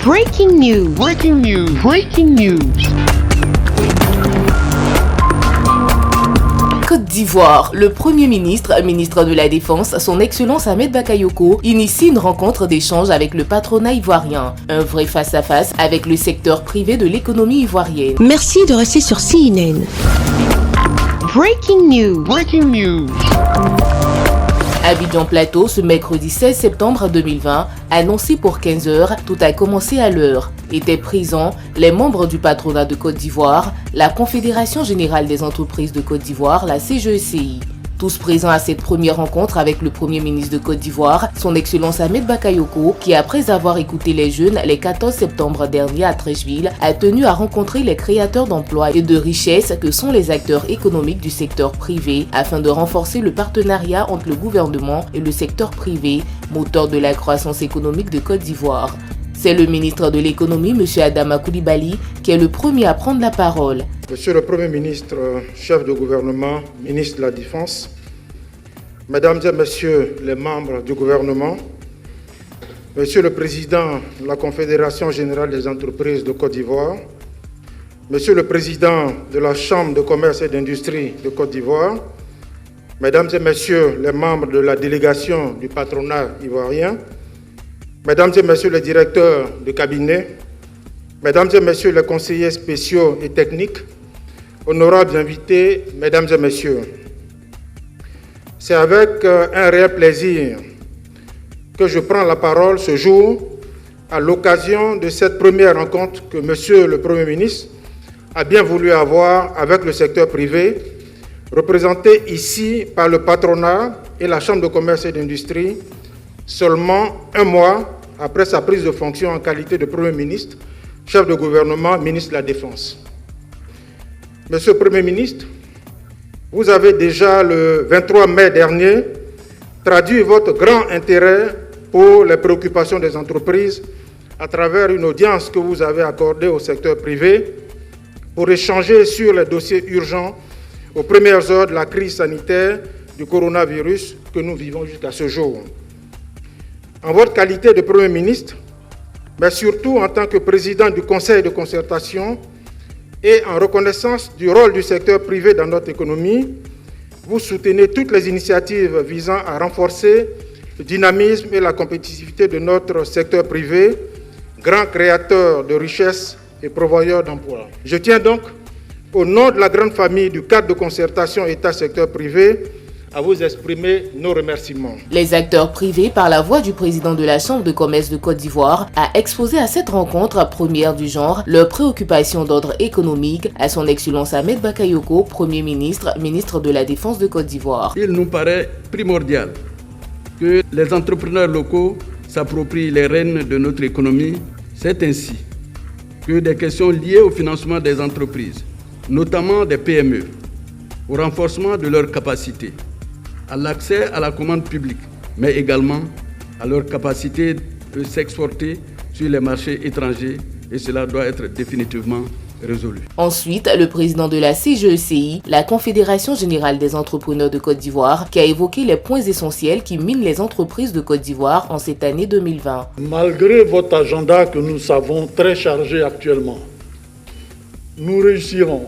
Breaking news. Breaking news. Breaking news. Côte d'Ivoire, le Premier ministre, ministre de la Défense, son Excellence Ahmed Bakayoko, initie une rencontre d'échange avec le patronat ivoirien. Un vrai face-à-face avec le secteur privé de l'économie ivoirienne. Merci de rester sur CNN. Breaking news. Breaking news. Abidjan Plateau, ce mercredi 16 septembre 2020, annoncé pour 15h, tout a commencé à l'heure. Étaient présents les membres du patronat de Côte d'Ivoire, la Confédération Générale des Entreprises de Côte d'Ivoire, la CGECI. Tous présents à cette première rencontre avec le Premier ministre de Côte d'Ivoire, son Excellence Ahmed Bakayoko, qui après avoir écouté les jeunes les 14 septembre dernier à Treichville, a tenu à rencontrer les créateurs d'emplois et de richesses que sont les acteurs économiques du secteur privé afin de renforcer le partenariat entre le gouvernement et le secteur privé, moteur de la croissance économique de Côte d'Ivoire. C'est le ministre de l'économie, M. Adama Coulibaly, qui est le premier à prendre la parole. Monsieur le Premier ministre, chef de gouvernement, ministre de la Défense, Mesdames et Messieurs les membres du gouvernement, Monsieur le Président de la Confédération Générale des Entreprises de Côte d'Ivoire, Monsieur le Président de la Chambre de commerce et d'industrie de Côte d'Ivoire, Mesdames et Messieurs les membres de la délégation du patronat ivoirien, Mesdames et Messieurs les directeurs de cabinet, Mesdames et Messieurs les conseillers spéciaux et techniques, honorables invités, Mesdames et Messieurs, c'est avec un réel plaisir que je prends la parole ce jour à l'occasion de cette première rencontre que Monsieur le Premier ministre a bien voulu avoir avec le secteur privé, représenté ici par le patronat et la Chambre de commerce et d'industrie, seulement un mois après sa prise de fonction en qualité de Premier ministre, chef de gouvernement, ministre de la Défense. Monsieur le Premier ministre, vous avez déjà le 23 mai dernier traduit votre grand intérêt pour les préoccupations des entreprises à travers une audience que vous avez accordée au secteur privé pour échanger sur les dossiers urgents aux premières heures de la crise sanitaire du coronavirus que nous vivons jusqu'à ce jour. En votre qualité de Premier ministre, mais surtout en tant que président du Conseil de concertation et en reconnaissance du rôle du secteur privé dans notre économie, vous soutenez toutes les initiatives visant à renforcer le dynamisme et la compétitivité de notre secteur privé, grand créateur de richesses et pourvoyeur d'emplois. Je tiens donc, au nom de la grande famille du cadre de concertation État-secteur privé, à vous exprimer nos remerciements. Les acteurs privés, par la voix du président de la Chambre de commerce de Côte d'Ivoire, a exposé à cette rencontre première du genre leurs préoccupations d'ordre économique à son Excellence Ahmed Bakayoko, Premier ministre, ministre de la Défense de Côte d'Ivoire. Il nous paraît primordial que les entrepreneurs locaux s'approprient les rênes de notre économie. C'est ainsi que des questions liées au financement des entreprises, notamment des PME, au renforcement de leurs capacités, à l'accès à la commande publique, mais également à leur capacité de s'exporter sur les marchés étrangers, et cela doit être définitivement résolu. Ensuite, le président de la CGECI, la Confédération Générale des Entrepreneurs de Côte d'Ivoire, qui a évoqué les points essentiels qui minent les entreprises de Côte d'Ivoire en cette année 2020. Malgré votre agenda que nous savons très chargé actuellement, nous réussirons,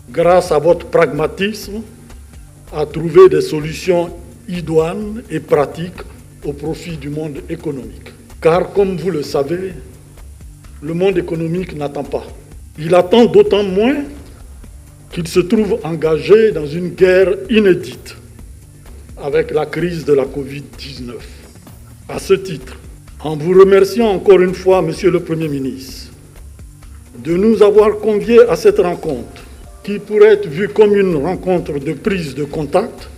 grâce à votre pragmatisme, à trouver des solutions idoines et pratiques au profit du monde économique. Car comme vous le savez, le monde économique n'attend pas. Il attend d'autant moins qu'il se trouve engagé dans une guerre inédite avec la crise de la Covid-19. À ce titre, en vous remerciant encore une fois, Monsieur le Premier ministre, de nous avoir conviés à cette rencontre, qui pourrait être vue comme une rencontre de prise de contact,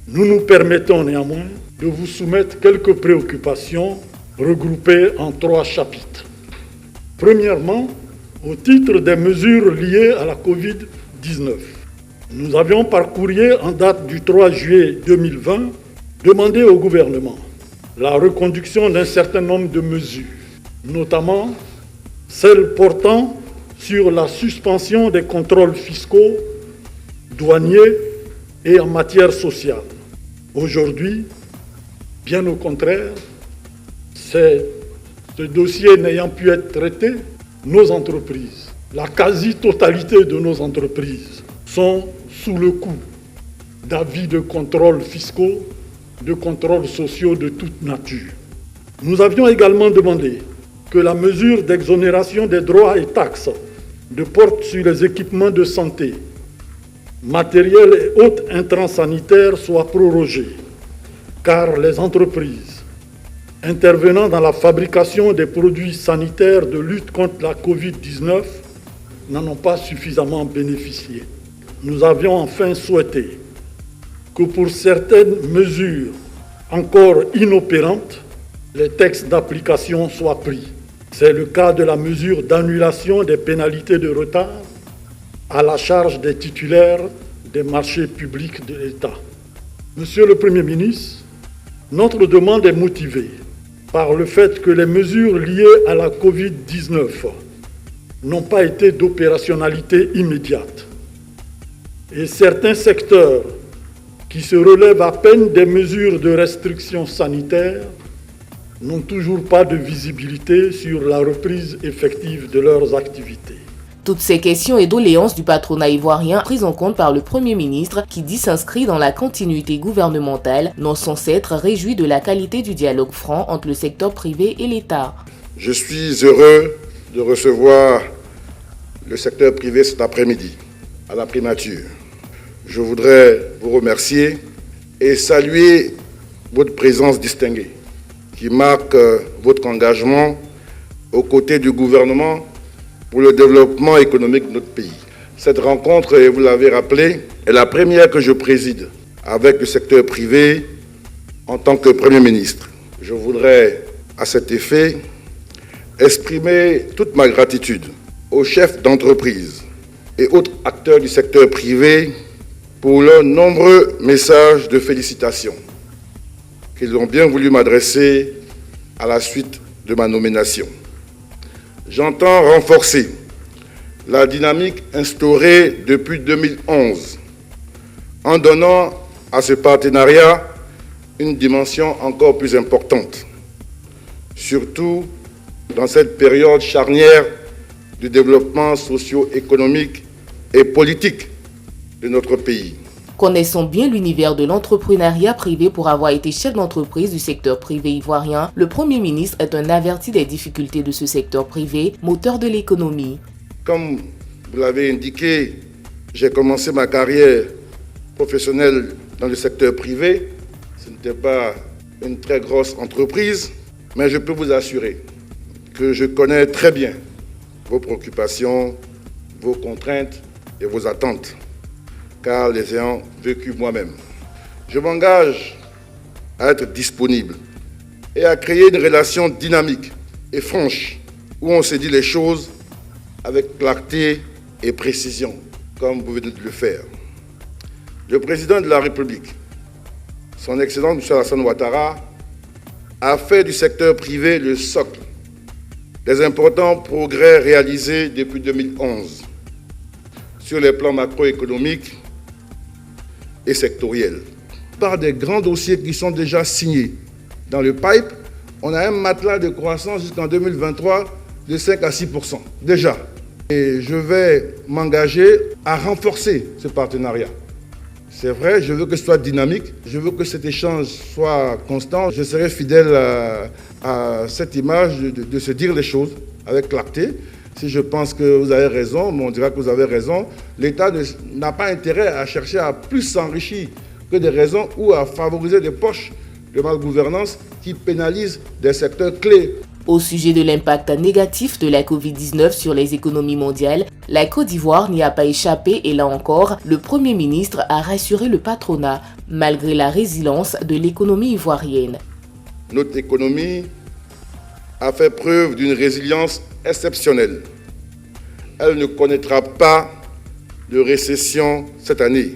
nous nous permettons néanmoins de vous soumettre quelques préoccupations regroupées en 3 chapitres. Premièrement, au titre des mesures liées à la Covid-19, nous avions par courrier en date du 3 juillet 2020 demandé au gouvernement la reconduction d'un certain nombre de mesures, notamment celles portant sur la suspension des contrôles fiscaux, douaniers et en matière sociale. Aujourd'hui, Bien au contraire, ce dossier n'ayant pu être traité, nos entreprises, la quasi-totalité de nos entreprises sont sous le coup d'avis de contrôles fiscaux, de contrôles sociaux de toute nature. Nous avions également demandé que la mesure d'exonération des droits et taxes de porte sur les équipements de santé, matériels et autres intrants sanitaires soit prorogée, car les entreprises intervenant dans la fabrication des produits sanitaires de lutte contre la Covid-19 n'en ont pas suffisamment bénéficié. Nous avions enfin souhaité que pour certaines mesures encore inopérantes, les textes d'application soient pris. C'est le cas de la mesure d'annulation des pénalités de retard à la charge des titulaires des marchés publics de l'État. Monsieur le Premier ministre, notre demande est motivée par le fait que les mesures liées à la Covid-19 n'ont pas été d'opérationnalité immédiate. Et certains secteurs qui se relèvent à peine des mesures de restriction sanitaire n'ont toujours pas de visibilité sur la reprise effective de leurs activités. Toutes ces questions et doléances du patronat ivoirien prises en compte par le Premier ministre qui dit s'inscrit dans la continuité gouvernementale, n'ont sans s'être réjoui de la qualité du dialogue franc entre le secteur privé et l'État. Je suis heureux de recevoir le secteur privé cet après-midi à la primature. Je voudrais vous remercier et saluer votre présence distinguée qui marque votre engagement aux côtés du gouvernement pour le développement économique de notre pays. Cette rencontre, et vous l'avez rappelé, est la première que je préside avec le secteur privé en tant que Premier ministre. Je voudrais, à cet effet, exprimer toute ma gratitude aux chefs d'entreprise et autres acteurs du secteur privé pour leurs nombreux messages de félicitations qu'ils ont bien voulu m'adresser à la suite de ma nomination. J'entends renforcer la dynamique instaurée depuis 2011 en donnant à ce partenariat une dimension encore plus importante, surtout dans cette période charnière du développement socio-économique et politique de notre pays. Connaissant bien l'univers de l'entrepreneuriat privé pour avoir été chef d'entreprise du secteur privé ivoirien, le Premier ministre est un averti des difficultés de ce secteur privé, moteur de l'économie. Comme vous l'avez indiqué, j'ai commencé ma carrière professionnelle dans le secteur privé. Ce n'était pas une très grosse entreprise, mais je peux vous assurer que je connais très bien vos préoccupations, vos contraintes et vos attentes, car les ayant vécues moi-même. Je m'engage à être disponible et à créer une relation dynamique et franche où on se dit les choses avec clarté et précision, comme vous venez de le faire. Le président de la République, son Excellence M. Alassane Ouattara, a fait du secteur privé le socle des importants progrès réalisés depuis 2011 sur les plans macroéconomiques et sectoriels. Par des grands dossiers qui sont déjà signés dans le pipe, on a un matelas de croissance jusqu'en 2023 de 5 à 6% déjà. Et je vais m'engager à renforcer ce partenariat. C'est vrai, je veux que ce soit dynamique, je veux que cet échange soit constant. Je serai fidèle à cette image de se dire les choses avec clarté. Si je pense que vous avez raison, on dira que vous avez raison. L'État n'a pas intérêt à chercher à plus s'enrichir que des raisons ou à favoriser des poches de malgouvernance qui pénalisent des secteurs clés. Au sujet de l'impact négatif de la Covid-19 sur les économies mondiales, la Côte d'Ivoire n'y a pas échappé et là encore, le Premier ministre a rassuré le patronat malgré la résilience de l'économie ivoirienne. Notre économie a fait preuve d'une résilience exceptionnelle. Elle ne connaîtra pas de récession cette année,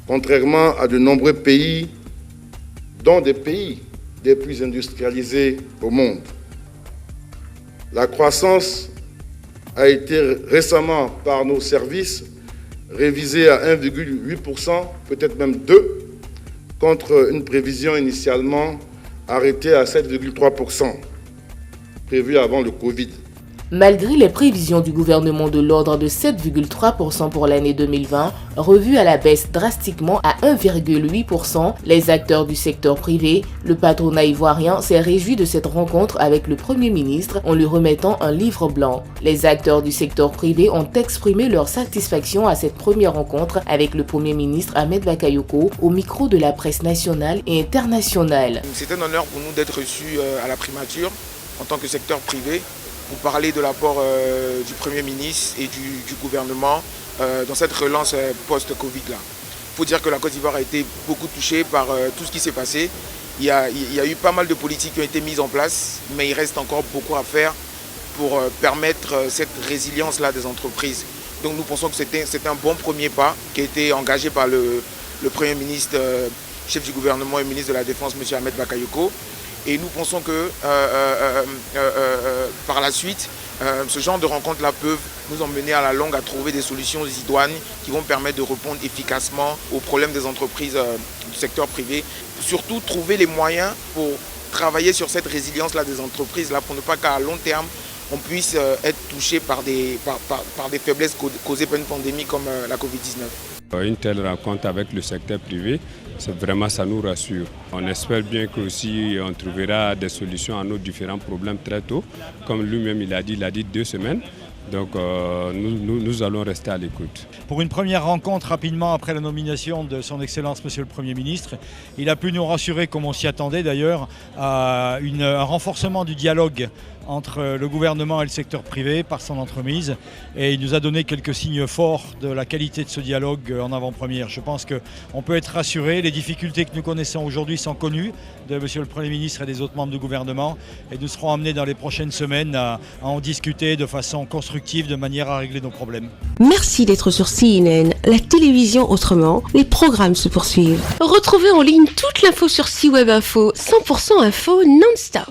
contrairement à de nombreux pays, dont des pays des plus industrialisés au monde. La croissance a été récemment, par nos services, révisée à 1,8%, peut-être même 2%, contre une prévision initialement arrêté à 7,3%, prévu avant le Covid. Malgré les prévisions du gouvernement de l'ordre de 7,3% pour l'année 2020, revues à la baisse drastiquement à 1,8%, les acteurs du secteur privé, le patronat ivoirien s'est réjoui de cette rencontre avec le Premier ministre en lui remettant un livre blanc. Les acteurs du secteur privé ont exprimé leur satisfaction à cette première rencontre avec le Premier ministre Ahmed Bakayoko au micro de la presse nationale et internationale. C'est un honneur pour nous d'être reçus à la primature en tant que secteur privé, pour parler de l'apport du Premier ministre et du gouvernement dans cette relance post-Covid-là. Il faut dire que la Côte d'Ivoire a été beaucoup touchée par tout ce qui s'est passé. Il y a eu pas mal de politiques qui ont été mises en place, mais il reste encore beaucoup à faire pour permettre cette résilience-là des entreprises. Donc nous pensons que c'était un bon premier pas qui a été engagé par le Premier ministre, chef du gouvernement et ministre de la Défense, M. Ahmed Bakayoko. Et nous pensons que par la suite, ce genre de rencontres-là peuvent nous emmener à la longue à trouver des solutions idoines qui vont permettre de répondre efficacement aux problèmes des entreprises du secteur privé. Surtout trouver les moyens pour travailler sur cette résilience-là des entreprises-là pour ne pas qu'à long terme, on puisse être touché par des faiblesses causées par une pandémie comme la Covid-19. Une telle rencontre avec le secteur privé, ça nous rassure. On espère bien qu'aussi on trouvera des solutions à nos différents problèmes très tôt. Comme lui-même il a dit 2 semaines. Donc nous allons rester à l'écoute. Pour une première rencontre rapidement après la nomination de son Excellence Monsieur le Premier ministre, il a pu nous rassurer, comme on s'y attendait d'ailleurs, à un renforcement du dialogue entre le gouvernement et le secteur privé par son entremise. Et il nous a donné quelques signes forts de la qualité de ce dialogue en avant-première. Je pense qu'on peut être rassuré. Les difficultés que nous connaissons aujourd'hui sont connues de Monsieur le Premier ministre et des autres membres du gouvernement. Et nous serons amenés dans les prochaines semaines à en discuter de façon constructive, de manière à régler nos problèmes. Merci d'être sur CNN, la télévision autrement. Les programmes se poursuivent. Retrouvez en ligne toute l'info sur C-Web Info, 100% info non-stop.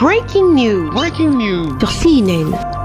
Breaking news. Sur CNN.